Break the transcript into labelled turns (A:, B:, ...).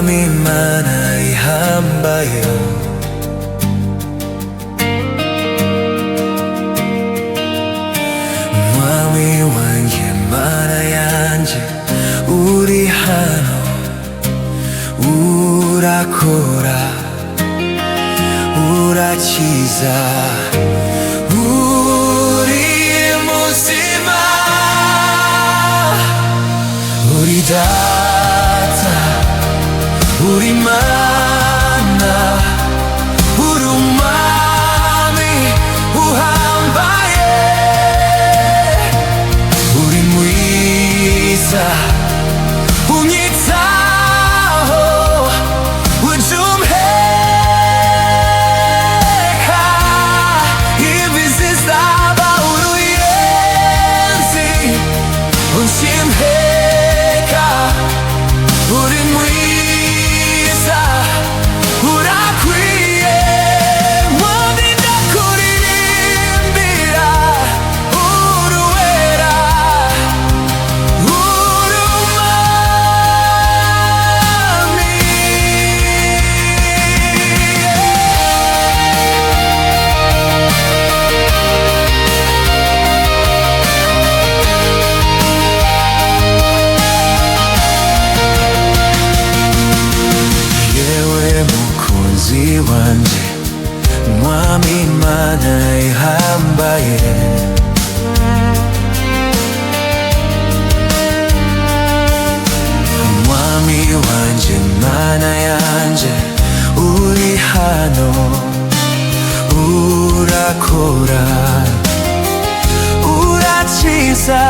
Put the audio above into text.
A: mwami mana ihambaye, mwami wanjye mana yanjye uri hano, urakora urakiza, uri muzima, uri data, uri mana, uri umwami uhambaye, uri mwiza unyitaho, uje umpeka ibizi zaba uruyenzi, unshimheka, uri mwiza urakwiye, mwami ndakuririmbira, uri uwera, uri umwami. Yewe mukunzi wanje, mwami mana ihambaye, mwami wanje mana yanje uri hano, urakora urakiza,